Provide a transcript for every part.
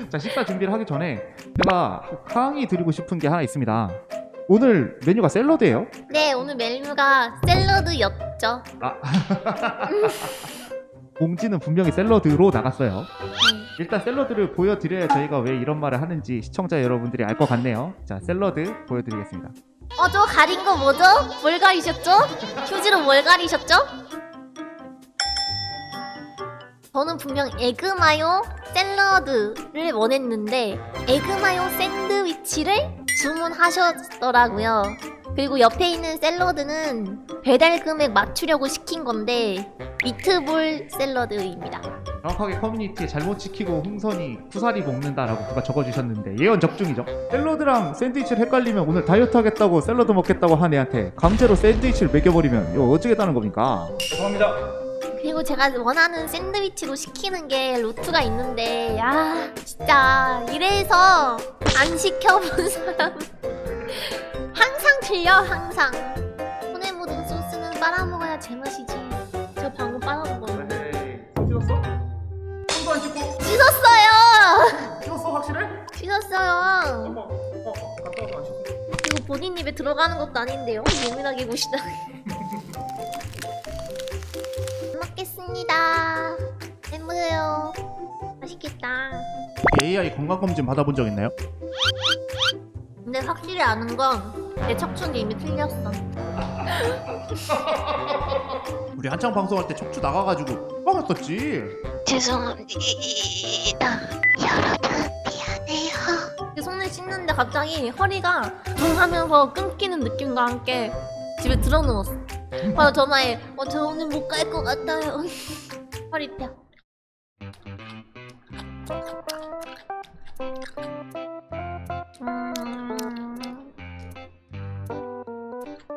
자, 식사 준비를 하기 전에 제가 항의 드리고 싶은 게 하나 있습니다. 오늘 메뉴가 샐러드예요? 네, 오늘 메뉴가 샐러드였죠. 아, 공지는 분명히 샐러드로 나갔어요. 일단 샐러드를 보여드려야 저희가 왜 이런 말을 하는지 시청자 여러분들이 알 것 같네요. 자, 샐러드 보여드리겠습니다. 저 가린 거 뭐죠? 뭘 가리셨죠? 휴지로 뭘 가리셨죠? 저는 분명 에그마요 샐러드를 원했는데 에그마요 샌드위치를 주문하셨더라고요. 그리고 옆에 있는 샐러드는 배달 금액 맞추려고 시킨 건데 미트볼 샐러드입니다. 정확하게 커뮤니티에 잘못 지키고 흥선이 쿠사리 먹는다라고 누가 적어주셨는데 예언 적중이죠. 샐러드랑 샌드위치를 헷갈리면 오늘 다이어트 하겠다고 샐러드 먹겠다고 한 애한테 강제로 샌드위치를 먹여버리면 이거 어쩌겠다는 겁니까? 죄송합니다. 그리고 제가 원하는 샌드위치로 시키는 게 루트가 있는데 진짜 이래서 안 시켜본 사람 항상 틀려. 항상 손에 묻은 소스는 빨아먹어야 제맛이지. 저 방금 빨아먹었는데. 에이, 손 씻었어? 손도 안 씻고 씻었어요. 씻었어 확실해? 씻었어요. 갔다 와서 안 씻었어. 이거 본인 입에 들어가는 것도 아닌데요. 예민하게 보시다. 잘 먹겠습니다. 해보세요. 맛있겠다. AI 건강검진 받아본 적 있나요? 근데 확실히 아는 건 내 척추는 이미 틀렸어. 우리 한창 방송할 때 척추 나가가지고 빵을 떴지. 죄송합니다. 여러분 미안해요. 손을 씻는데 갑자기 허리가 붕 하면서 끊기는 느낌과 함께 집에 들어누웠어. 바로 전화해. 저 오늘 못 갈 것 같아요. 허리 펴.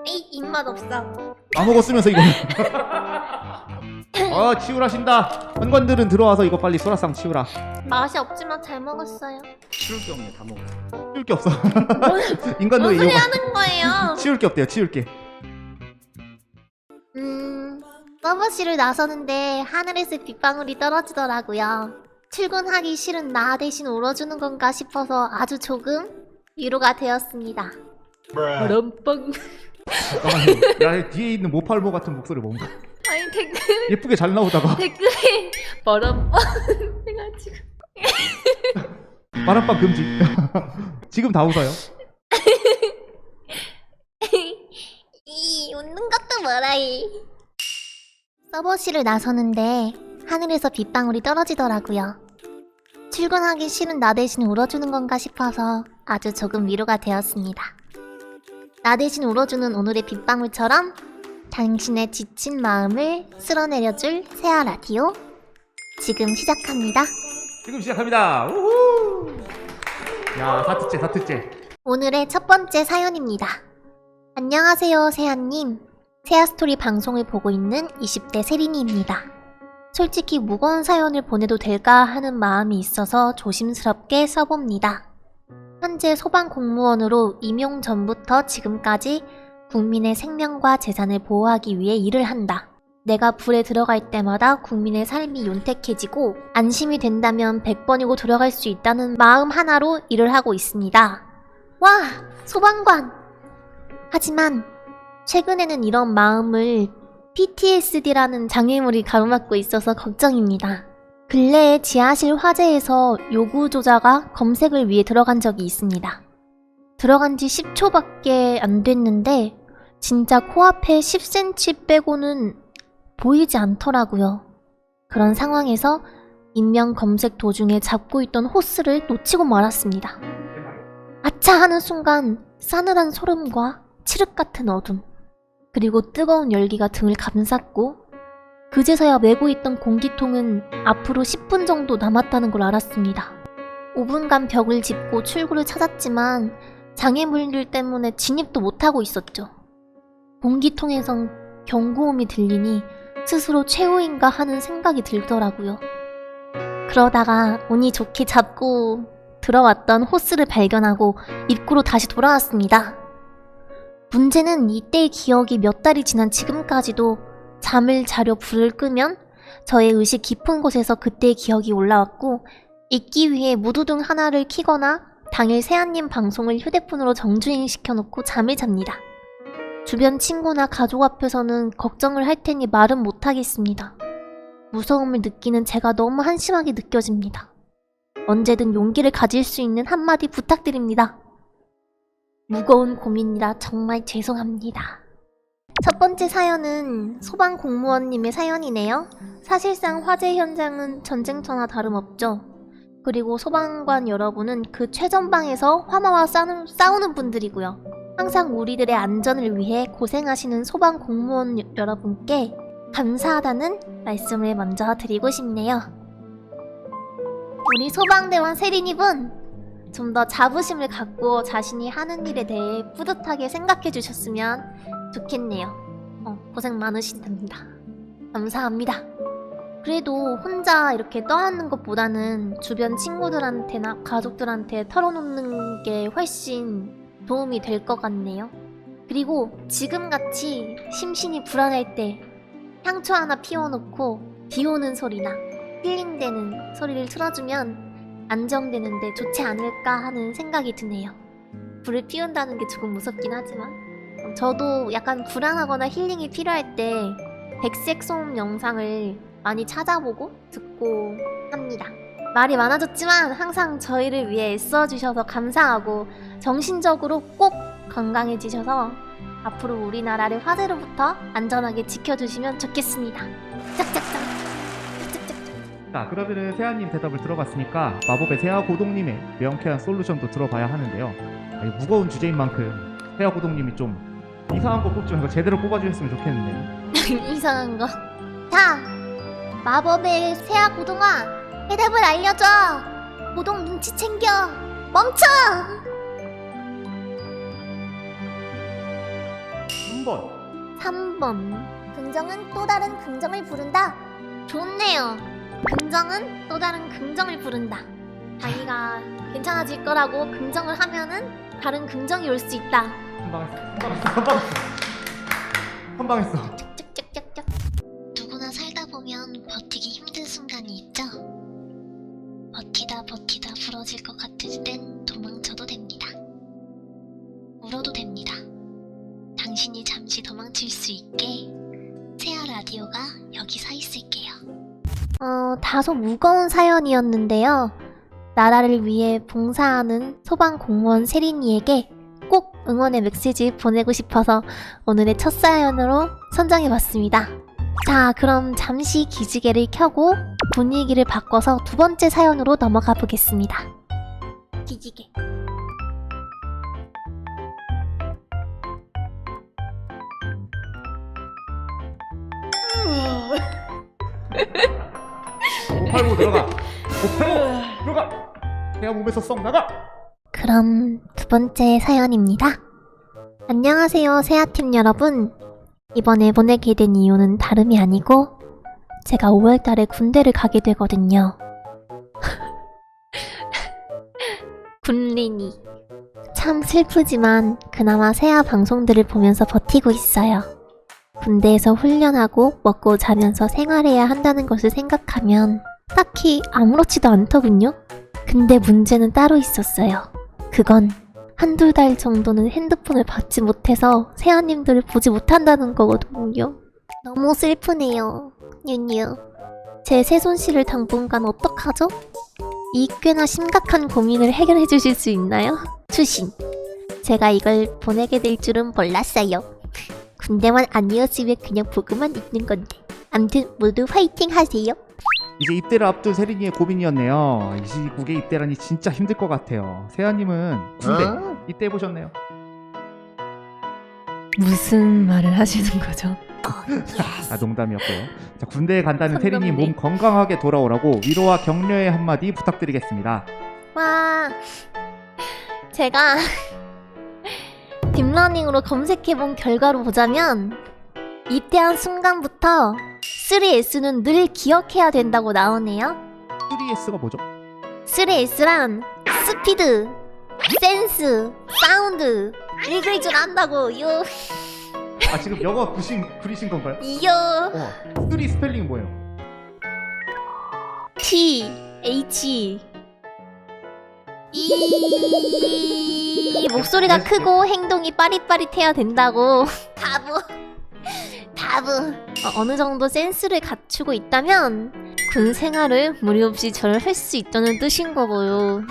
에이 입맛 없어. 다 먹었으면서 이거. 치우라신다. 현관들은 들어와서 이거 빨리 소라상 치우라. 맛이 없지만 잘 먹었어요. 치울 게 없네. 다 먹었어. 치울 게 없어. 인간도 뭔 소리 이거 하는 거예요? 치울 게 없대요. 치울 게. 서버실을 나서는데 하늘에서 빗방울이 떨어지더라고요. 출근하기 싫은 나 대신 울어주는 건가 싶어서 아주 조금 위로가 되었습니다. 바람빵. 잠깐만요. 야, 뒤에 있는 모팔모 같은 목소리 뭔가. 아니 댓글 예쁘게 잘 나오다가 댓글에 바람빵 해가지고 바람빵 금지. 지금 다 웃어요. 이 웃는 것도 뭐라이. 서버실을 나서는데 하늘에서 빗방울이 떨어지더라고요. 출근하기 싫은 나 대신 울어주는 건가 싶어서 아주 조금 위로가 되었습니다. 나 대신 울어주는 오늘의 빗방울처럼 당신의 지친 마음을 쓸어내려줄 세아 라디오 지금 시작합니다. 지금 시작합니다. 우후. 야, 사트째. 오늘의 첫 번째 사연입니다. 안녕하세요, 세아님. 세아스토리 방송을 보고 있는 20대 세린이입니다. 솔직히 무거운 사연을 보내도 될까 하는 마음이 있어서 조심스럽게 써봅니다. 현재 소방공무원으로 임용 전부터 지금까지 국민의 생명과 재산을 보호하기 위해 일을 한다. 내가 불에 들어갈 때마다 국민의 삶이 윤택해지고 안심이 된다면 100번이고 들어갈 수 있다는 마음 하나로 일을 하고 있습니다. 와! 소방관! 하지만 최근에는 이런 마음을 PTSD라는 장애물이 가로막고 있어서 걱정입니다. 근래에 지하실 화재에서 요구조자가 검색을 위해 들어간 적이 있습니다. 들어간 지 10초밖에 안 됐는데 진짜 코앞에 10cm 빼고는 보이지 않더라고요. 그런 상황에서 인명 검색 도중에 잡고 있던 호스를 놓치고 말았습니다. 아차 하는 순간 싸늘한 소름과 칠흑 같은 어둠, 그리고 뜨거운 열기가 등을 감쌌고 그제서야 메고 있던 공기통은 앞으로 10분 정도 남았다는 걸 알았습니다. 5분간 벽을 짚고 출구를 찾았지만 장애물들 때문에 진입도 못하고 있었죠. 공기통에선 경고음이 들리니 스스로 최후인가 하는 생각이 들더라고요. 그러다가 운이 좋게 잡고 들어왔던 호스를 발견하고 입구로 다시 돌아왔습니다. 문제는 이때의 기억이 몇 달이 지난 지금까지도 잠을 자려 불을 끄면 저의 의식 깊은 곳에서 그때의 기억이 올라왔고 읽기 위해 무드등 하나를 켜거나 당일 세아님 방송을 휴대폰으로 정주행 시켜놓고 잠을 잡니다. 주변 친구나 가족 앞에서는 걱정을 할 테니 말은 못하겠습니다. 무서움을 느끼는 제가 너무 한심하게 느껴집니다. 언제든 용기를 가질 수 있는 한마디 부탁드립니다. 무거운 고민이라 정말 죄송합니다. 첫 번째 사연은 소방공무원님의 사연이네요. 사실상 화재 현장은 전쟁터나 다름없죠. 그리고 소방관 여러분은 그 최전방에서 화마와 싸우는 분들이고요. 항상 우리들의 안전을 위해 고생하시는 소방공무원 여러분께 감사하다는 말씀을 먼저 드리고 싶네요. 우리 소방대원 세린이분, 좀 더 자부심을 갖고 자신이 하는 일에 대해 뿌듯하게 생각해 주셨으면 좋겠네요. 고생 많으신답니다. 감사합니다. 그래도 혼자 이렇게 떠안는 것보다는 주변 친구들한테나 가족들한테 털어놓는 게 훨씬 도움이 될 것 같네요. 그리고 지금같이 심신이 불안할 때 향초 하나 피워놓고 비 오는 소리나 힐링되는 소리를 틀어주면 안정되는데 좋지 않을까 하는 생각이 드네요. 불을 피운다는 게 조금 무섭긴 하지만 저도 약간 불안하거나 힐링이 필요할 때 백색 소음 영상을 많이 찾아보고 듣고 합니다. 말이 많아졌지만 항상 저희를 위해 애써주셔서 감사하고 정신적으로 꼭 건강해지셔서 앞으로 우리나라를 화재로부터 안전하게 지켜주시면 좋겠습니다. 짝짝짝. 자, 그러면은 세아님 대답을 들어봤으니까 마법의 세아고동님의 명쾌한 솔루션도 들어봐야 하는데요. 이 무거운 주제인 만큼 세아고동님이 좀 이상한 거 뽑지 말고 제대로 뽑아주셨으면 좋겠는데. 이상한 거. 자, 마법의 새아 고동아, 대답을 알려줘. 고동 눈치 챙겨. 멈춰. 3번. 3번. 긍정은 또 다른 긍정을 부른다. 좋네요. 긍정은 또 다른 긍정을 부른다. 자기가 괜찮아질 거라고 긍정을 하면은 다른 긍정이 올 수 있다. 한방했어. 짝짝짝짝짝. 누구나 살다 보면 버티기 힘든 순간이 있죠. 버티다 부러질 것 같을 땐 도망쳐도 됩니다. 울어도 됩니다. 당신이 잠시 도망칠 수 있게 세아 라디오가 여기 서 있을게요. 다소 무거운 사연이었는데요. 나라를 위해 봉사하는 소방공무원 세린이에게 꼭 응원의 메시지 보내고 싶어서 오늘의 첫 사연으로 선정해봤습니다. 자, 그럼 잠시 기지개를 켜고 분위기를 바꿔서 두 번째 사연으로 넘어가 보겠습니다. 기지개. 팔고 들어가. 585 들어가. 내가 몸에서 썩 나가. 그럼 두 번째 사연입니다. 안녕하세요, 세아팀 여러분. 이번에 보내게 된 이유는 다름이 아니고 제가 5월달에 군대를 가게 되거든요. 군린이. 참 슬프지만 그나마 세아 방송들을 보면서 버티고 있어요. 군대에서 훈련하고 먹고 자면서 생활해야 한다는 것을 생각하면 딱히 아무렇지도 않더군요. 근데 문제는 따로 있었어요. 그건 한두 달 정도는 핸드폰을 받지 못해서 세아님들을 보지 못한다는 거거든요. 너무 슬프네요. 뉴뉴. 제 새손실을 당분간 어떡하죠? 이 꽤나 심각한 고민을 해결해 주실 수 있나요? 추신. 제가 이걸 보내게 될 줄은 몰랐어요. 군대만 아니었으면 그냥 보고만 있는 건데. 암튼 모두 화이팅 하세요. 이제 입대를 앞둔 세린이의 고민이었네요. 이 시국에 입대라니 진짜 힘들 것 같아요. 세아님은 군대 입대해보셨네요? 무슨 말을 하시는 거죠? 아, 농담이었고요. 자, 군대에 간다는 세린이 선동네. 몸 건강하게 돌아오라고 위로와 격려의 한마디 부탁드리겠습니다. 와, 제가 딥러닝으로 검색해본 결과로 보자면 입대한 순간부터 3S는 늘 기억해야 된다고 나오네요. 3S가 뭐죠? 3S란 스피드, 센스, 사운드 읽을 줄 안다고요. 아, 지금 영어 부리신 건가요? 이요. 3 스펠링 뭐예요? T, H, 이 목소리가 크고 행동이 빠릿빠릿해야 된다고. 바보. 어느 정도 센스를 갖추고 있다면 군 생활을 무리 없이 잘 할 수 있다는 뜻인 거고요.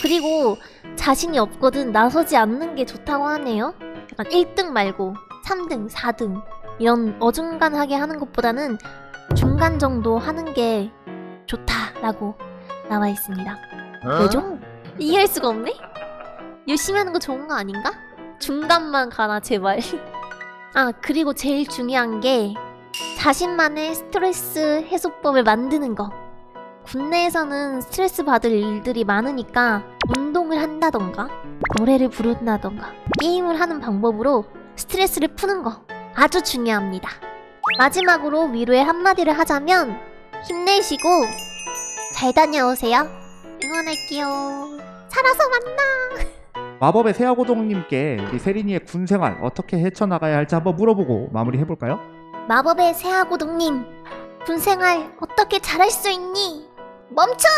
그리고 자신이 없거든 나서지 않는 게 좋다고 하네요. 약간 1등 말고 3등, 4등 이런 어중간하게 하는 것보다는 중간 정도 하는 게 좋다라고 나와 있습니다. 왜죠? 이해할 수가 없네? 열심히 하는 거 좋은 거 아닌가? 중간만 가라 제발. 아, 그리고 제일 중요한 게 자신만의 스트레스 해소법을 만드는 거. 군내에서는 스트레스 받을 일들이 많으니까 운동을 한다던가 노래를 부른다던가 게임을 하는 방법으로 스트레스를 푸는 거 아주 중요합니다. 마지막으로 위로의 한마디를 하자면 힘내시고 잘 다녀오세요. 응원할게요. 살아서 만나. 마법의 새하고동님께 우리 세린이의 군 생활 어떻게 헤쳐나가야 할지 한번 물어보고 마무리해볼까요? 마법의 새하고동님, 군생활 어떻게 잘할 수 있니? 멈춰!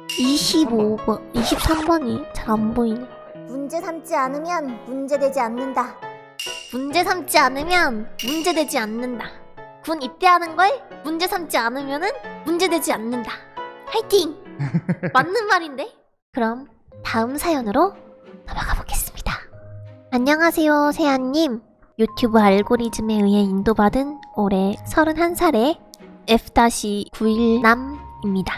25번, 23번이 잘 안 보이네. 문제 삼지 않으면 문제되지 않는다. 문제 삼지 않으면 문제되지 않는다. 군 입대하는 걸 문제 삼지 않으면은 문제되지 않는다. 화이팅! 맞는 말인데? 그럼 다음 사연으로 넘어가 보겠습니다. 안녕하세요, 세아님. 유튜브 알고리즘에 의해 인도받은 올해 31살의 F-91남입니다.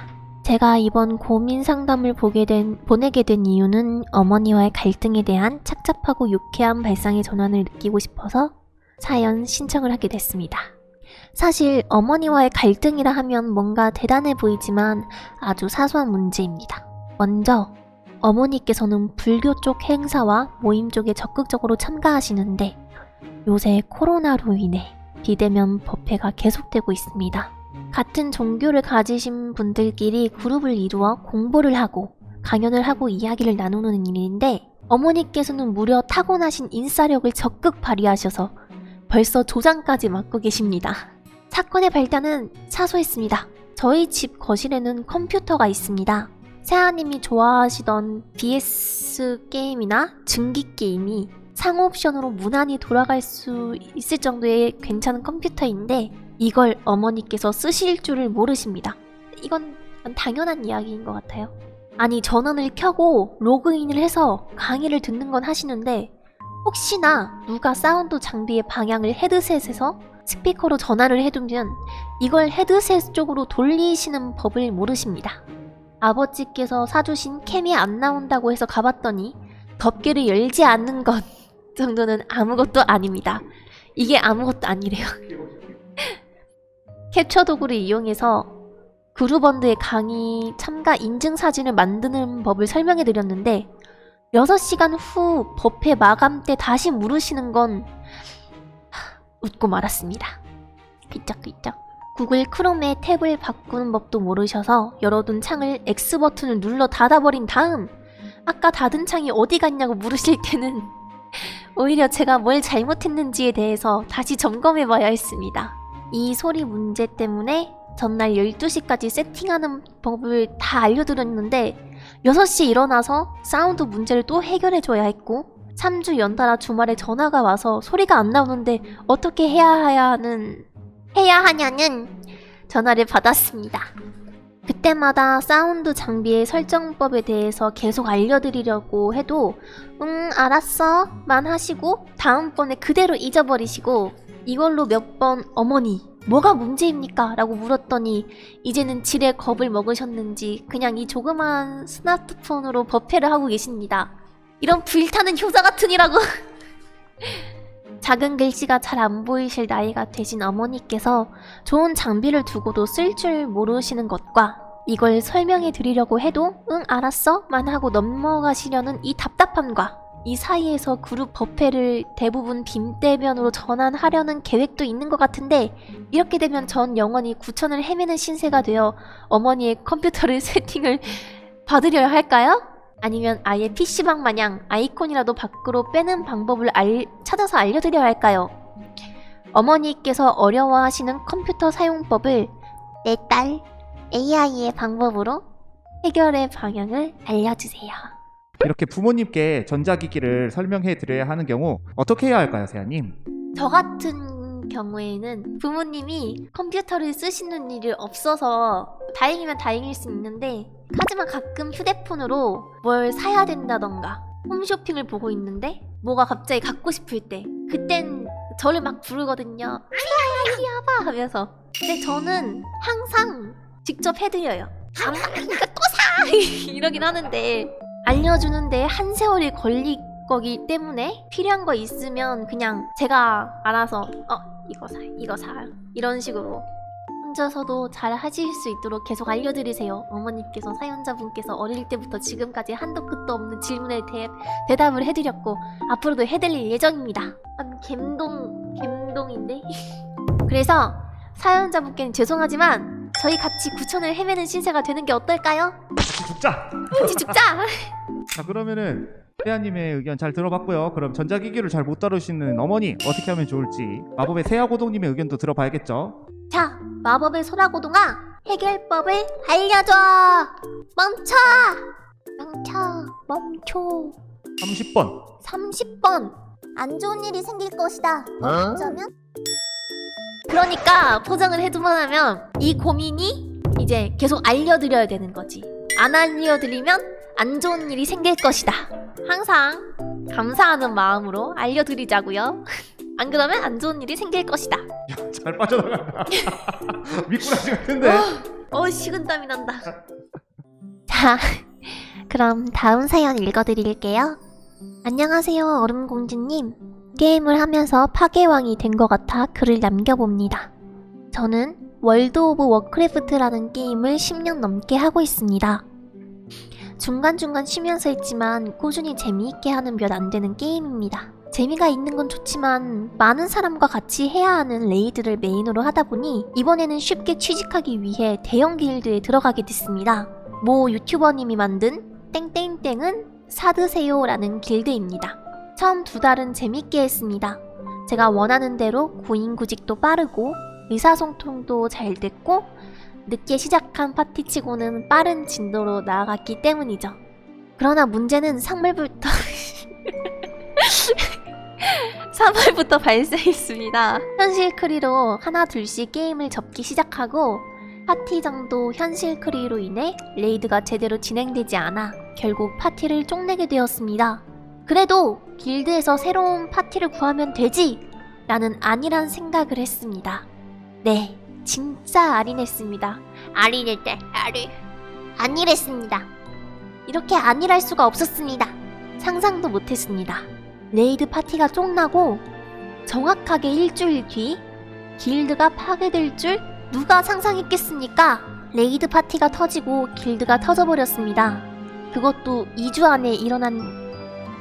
제가 이번 고민 상담을 보내게 된 이유는 어머니와의 갈등에 대한 착잡하고 유쾌한 발상의 전환을 느끼고 싶어서 사연 신청을 하게 됐습니다. 사실 어머니와의 갈등이라 하면 뭔가 대단해 보이지만 아주 사소한 문제입니다. 먼저 어머니께서는 불교 쪽 행사와 모임 쪽에 적극적으로 참가하시는데 요새 코로나로 인해 비대면 법회가 계속되고 있습니다. 같은 종교를 가지신 분들끼리 그룹을 이루어 공부를 하고 강연을 하고 이야기를 나누는 일인데 어머니께서는 무려 타고나신 인싸력을 적극 발휘하셔서 벌써 조장까지 맡고 계십니다. 사건의 발단은 사소했습니다. 저희 집 거실에는 컴퓨터가 있습니다. 세아님이 좋아하시던 BS 게임이나 증기 게임이 상호 옵션으로 무난히 돌아갈 수 있을 정도의 괜찮은 컴퓨터인데 이걸 어머니께서 쓰실 줄을 모르십니다. 이건 당연한 이야기인 것 같아요. 아니, 전원을 켜고 로그인을 해서 강의를 듣는 건 하시는데 혹시나 누가 사운드 장비의 방향을 헤드셋에서 스피커로 전환을 해두면 이걸 헤드셋 쪽으로 돌리시는 법을 모르십니다. 아버지께서 사주신 캠이 안 나온다고 해서 가봤더니 덮개를 열지 않는 것 정도는 아무것도 아닙니다. 이게 아무것도 아니래요. 캡처 도구를 이용해서 그루번드의 강의 참가 인증 사진을 만드는 법을 설명해 드렸는데 6시간 후 법회 마감 때 다시 물으시는 건 웃고 말았습니다. 삐쩍삐쩍. 구글 크롬의 탭을 바꾸는 법도 모르셔서 열어둔 창을 X 버튼을 눌러 닫아버린 다음 아까 닫은 창이 어디 갔냐고 물으실 때는 오히려 제가 뭘 잘못했는지에 대해서 다시 점검해봐야 했습니다. 이 소리 문제 때문에 전날 12시까지 세팅하는 법을 다 알려드렸는데 6시에 일어나서 사운드 문제를 또 해결해줘야 했고 3주 연달아 주말에 전화가 와서 소리가 안 나오는데 어떻게 해야 하냐는 전화를 받았습니다. 그때마다 사운드 장비의 설정법에 대해서 계속 알려드리려고 해도 알았어 만 하시고 다음번에 그대로 잊어버리시고 이걸로 몇 번 어머니 뭐가 문제입니까? 라고 물었더니 이제는 지레 겁을 먹으셨는지 그냥 이 조그만 스마트폰으로 법회를 하고 계십니다. 이런 불타는 효자 같으니라고. 작은 글씨가 잘 안 보이실 나이가 되신 어머니께서 좋은 장비를 두고도 쓸 줄 모르시는 것과 이걸 설명해 드리려고 해도 알았어 만 하고 넘어가시려는 이 답답함과 이 사이에서 그룹 법회를 대부분 빔대면으로 전환하려는 계획도 있는 것 같은데 이렇게 되면 전 영원히 구천을 헤매는 신세가 되어 어머니의 컴퓨터를 세팅을 받으려야 할까요? 아니면 아예 PC방 마냥 아이콘이라도 밖으로 빼는 방법을 찾아서 알려드려야 할까요? 어머니께서 어려워하시는 컴퓨터 사용법을 내 딸, AI의 방법으로 해결의 방향을 알려주세요. 이렇게 부모님께 전자기기를 설명해 드려야 하는 경우 어떻게 해야 할까요, 세아님? 저 같은 경우에는 부모님이 컴퓨터를 쓰시는 일이 없어서 다행이면 다행일 수 있는데, 하지만 가끔 휴대폰으로 뭘 사야 된다던가 홈쇼핑을 보고 있는데 뭐가 갑자기 갖고 싶을 때, 그땐 저를 막 부르거든요. 이리 와봐 하면서. 근데 저는 항상 직접 해드려요. 안 맞으니까 또 사! 이러긴 하는데 알려주는데 한 세월이 걸릴 거기 때문에 필요한 거 있으면 그냥 제가 알아서 이거 사 이런 식으로 혼자서도 잘 하실 수 있도록 계속 알려드리세요. 어머니께서, 사연자분께서 어릴 때부터 지금까지 한도 끝도 없는 질문에 대답을 해드렸고 앞으로도 해드릴 예정입니다. 갬동인데? 그래서 사연자분께는 죄송하지만 저희 같이 구천을 헤매는 신세가 되는 게 어떨까요? 같이 죽자! 같이 죽자! 자, 그러면은 세아님의 의견 잘 들어봤고요. 그럼 전자기기를 잘 못 다루시는 어머니 어떻게 하면 좋을지 마법의 세아고동님의 의견도 들어봐야겠죠. 자, 마법의 소라고동아, 해결법을 알려줘! 멈춰! 멈춰 30번 30번. 안 좋은 일이 생길 것이다. 어쩌면? 그러니까 포장을 해두만 하면 이 고민이 이제 계속 알려드려야 되는 거지. 안 알려드리면 안 좋은 일이 생길 것이다. 항상 감사하는 마음으로 알려드리자고요. 안 그러면 안 좋은 일이 생길 것이다. 잘 빠져나간다. 미꾸라지 같은데. 식은땀이 난다. 자, 그럼 다음 사연 읽어드릴게요. 안녕하세요, 얼음공주님. 게임을 하면서 파괴왕이 된 것 같아 글을 남겨봅니다. 저는 월드 오브 워크래프트라는 게임을 10년 넘게 하고 있습니다. 중간중간 쉬면서 했지만 꾸준히 재미있게 하는 몇 안 되는 게임입니다. 재미가 있는 건 좋지만 많은 사람과 같이 해야 하는 레이드를 메인으로 하다 보니 이번에는 쉽게 취직하기 위해 대형 길드에 들어가게 됐습니다. 모 유튜버님이 만든 땡땡땡은 사드세요라는 길드입니다. 처음 2달은 재밌게 했습니다. 제가 원하는 대로 구인구직도 빠르고 의사소통도 잘 됐고 늦게 시작한 파티치고는 빠른 진도로 나아갔기 때문이죠. 그러나 문제는 3월부터 3월부터 발생했습니다. 현실 크리로 하나 둘씩 게임을 접기 시작하고 파티장도 현실 크리로 인해 레이드가 제대로 진행되지 않아 결국 파티를 쪽내게 되었습니다. 그래도 길드에서 새로운 파티를 구하면 되지! 라는 안일한 생각을 했습니다. 네, 진짜 안일했습니다. 안일할 때 안일했습니다. 이렇게 안일할 수가 없었습니다. 상상도 못했습니다. 레이드 파티가 쪽나고 정확하게 일주일 뒤 길드가 파괴될 줄 누가 상상했겠습니까? 레이드 파티가 터지고 길드가 터져버렸습니다. 그것도 2주 안에 일어난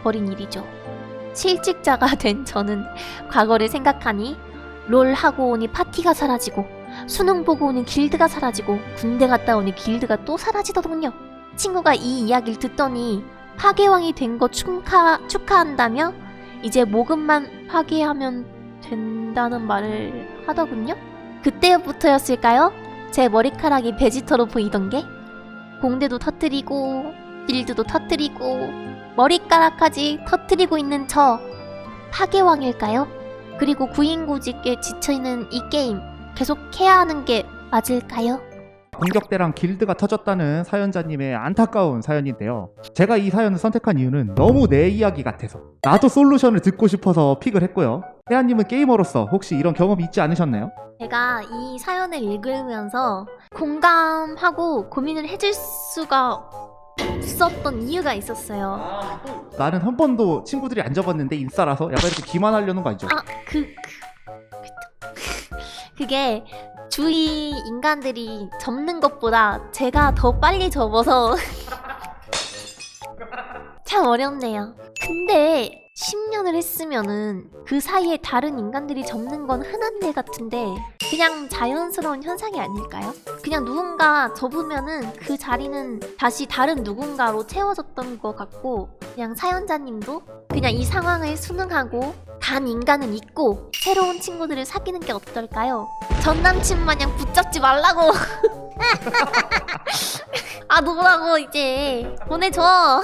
버린 일이죠. 실직자가 된 저는 과거를 생각하니 롤 하고 오니 파티가 사라지고 수능 보고 오니 길드가 사라지고 군대 갔다 오니 길드가 또 사라지더군요. 친구가 이 이야기를 듣더니 파괴왕이 된 거 축하한다며 이제 모금만 파괴하면 된다는 말을 하더군요. 그때부터였을까요? 제 머리카락이 베지터로 보이던 게 공대도 터뜨리고 길드도 터뜨리고 머리카락까지 터뜨리고 있는 저 파괴왕일까요? 그리고 구인구직에 지쳐있는 이 게임 계속 해야 하는 게 맞을까요? 공격대랑 길드가 터졌다는 사연자님의 안타까운 사연인데요. 제가 이 사연을 선택한 이유는 너무 내 이야기 같아서 나도 솔루션을 듣고 싶어서 픽을 했고요. 세아님은 게이머로서 혹시 이런 경험이 있지 않으셨나요? 제가 이 사연을 읽으면서 공감하고 고민을 해줄 수가 없었던 이유가 있었어요. 나는 한 번도 친구들이 안 접었는데 인싸라서 약간 이렇게 기만하려는 거 아니죠? 그게 주위 인간들이 접는 것보다 제가 더 빨리 접어서 참 어렵네요. 근데 10년을 했으면은 그 사이에 다른 인간들이 접는 건 흔한 일 같은데 그냥 자연스러운 현상이 아닐까요? 그냥 누군가 접으면은 그 자리는 다시 다른 누군가로 채워졌던 것 같고 그냥 사연자님도 그냥 이 상황을 순응하고 단 인간은 잊고 새로운 친구들을 사귀는 게 어떨까요? 전 남친 마냥 붙잡지 말라고 아 노라고 이제 보내줘.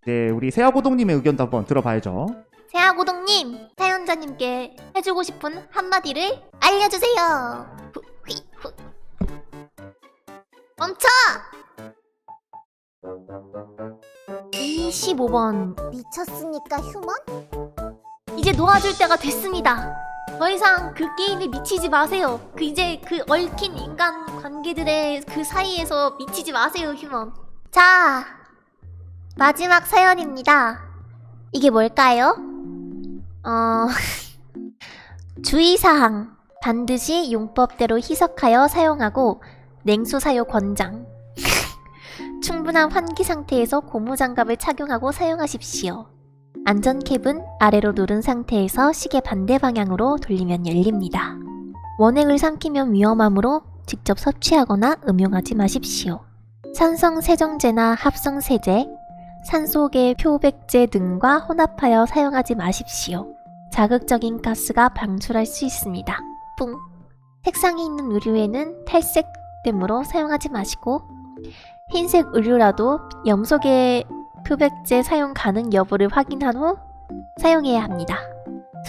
네, 우리 세아고동님의 의견도 한번 들어봐야죠. 세아고동님 사연자님께 해주고 싶은 한마디를 알려주세요. 후. 멈춰! 25번 미쳤으니까 휴먼? 이제 놓아줄 때가 됐습니다. 더 이상 그 게임에 미치지 마세요. 이제 그 얽힌 인간 관계들의 그 사이에서 미치지 마세요, 휴먼. 자, 마지막 사연입니다. 이게 뭘까요? 주의사항. 반드시 용법대로 희석하여 사용하고 냉수 사용 권장. 충분한 환기 상태에서 고무장갑을 착용하고 사용하십시오. 안전캡은 아래로 누른 상태에서 시계 반대 방향으로 돌리면 열립니다. 원액을 삼키면 위험하므로 직접 섭취하거나 음용하지 마십시오. 산성세정제나 합성세제, 산소계 표백제 등과 혼합하여 사용하지 마십시오. 자극적인 가스가 방출할 수 있습니다. 뿡. 색상이 있는 의류에는 탈색됨으로 사용하지 마시고 흰색 의류라도 염소계 표백제 사용 가능 여부를 확인한 후 사용해야 합니다.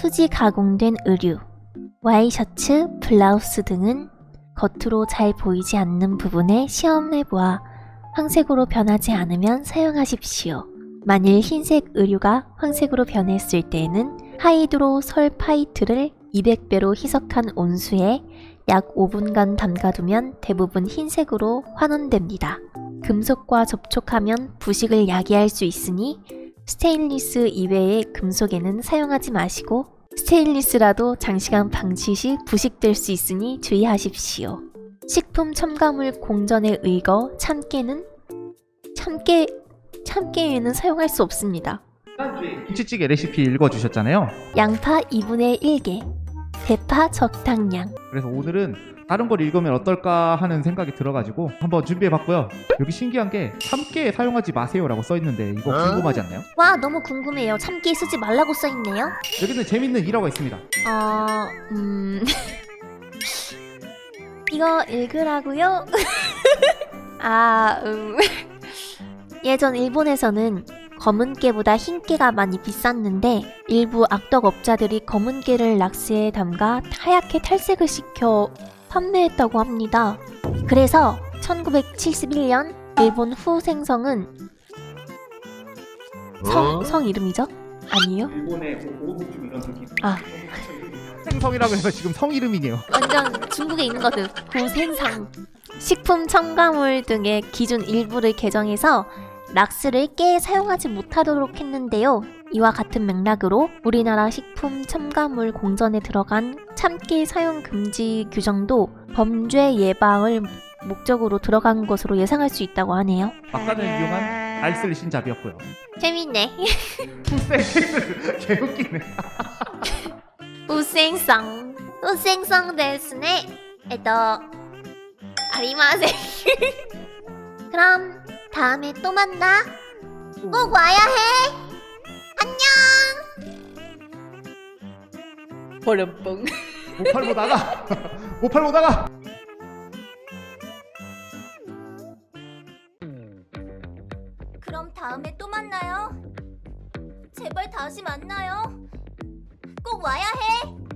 수지 가공된 의류, 와이셔츠, 블라우스 등은 겉으로 잘 보이지 않는 부분에 시험을 보아 황색으로 변하지 않으면 사용하십시오. 만일 흰색 의류가 황색으로 변했을 때에는 하이드로 설파이트를 200배로 희석한 온수에 약 5분간 담가두면 대부분 흰색으로 환원됩니다. 금속과 접촉하면 부식을 야기할 수 있으니 스테인리스 이외의 금속에는 사용하지 마시고 스테인리스라도 장시간 방치 시 부식될 수 있으니 주의하십시오. 식품 첨가물 공전에 의거 참깨에는 사용할 수 없습니다. 김치찌개 레시피 읽어주셨잖아요. 양파 2분의 1개, 대파 적당량. 그래서 오늘은 다른 걸 읽으면 어떨까 하는 생각이 들어가지고 한번 준비해봤고요. 여기 신기한 게 참깨 사용하지 마세요라고 써있는데 이거 궁금하지 않나요? 와 너무 궁금해요. 참깨 쓰지 말라고 써있네요. 여기는 재밌는 일화가 있습니다. 이거 읽으라고요? 예전 일본에서는 검은 깨보다 흰 깨가 많이 비쌌는데 일부 악덕업자들이 검은 깨를 락스에 담가 하얗게 탈색을 시켜 판매했다고 합니다. 그래서 1971년 일본 후생성은 성 이름이죠? 아니에요? 일본의 고급 중 이런 느낌. 생성이라고 해서 지금 성 이름이네요. 완전 중국에 있는 거든. 후생상. 식품 첨가물 등의 기준 일부를 개정해서 락스를 깨에 사용하지 못하도록 했는데요. 이와 같은 맥락으로 우리나라 식품 첨가물 공전에 들어간 참깨 사용 금지 규정도 범죄 예방을 목적으로 들어간 것으로 예상할 수 있다고 하네요. 막간을 이용한 알쓸 신잡이었고요. 재밌네. 개웃기네. 우생성 데스네. 아리마세. 그럼 다음에 또 만나. 꼭 와야 해. 안녕. 버렴뽕. 모팔모 나가. 모팔모 나가. 그럼 다음에 또 만나요. 제발 다시 만나요. 꼭 와야 해.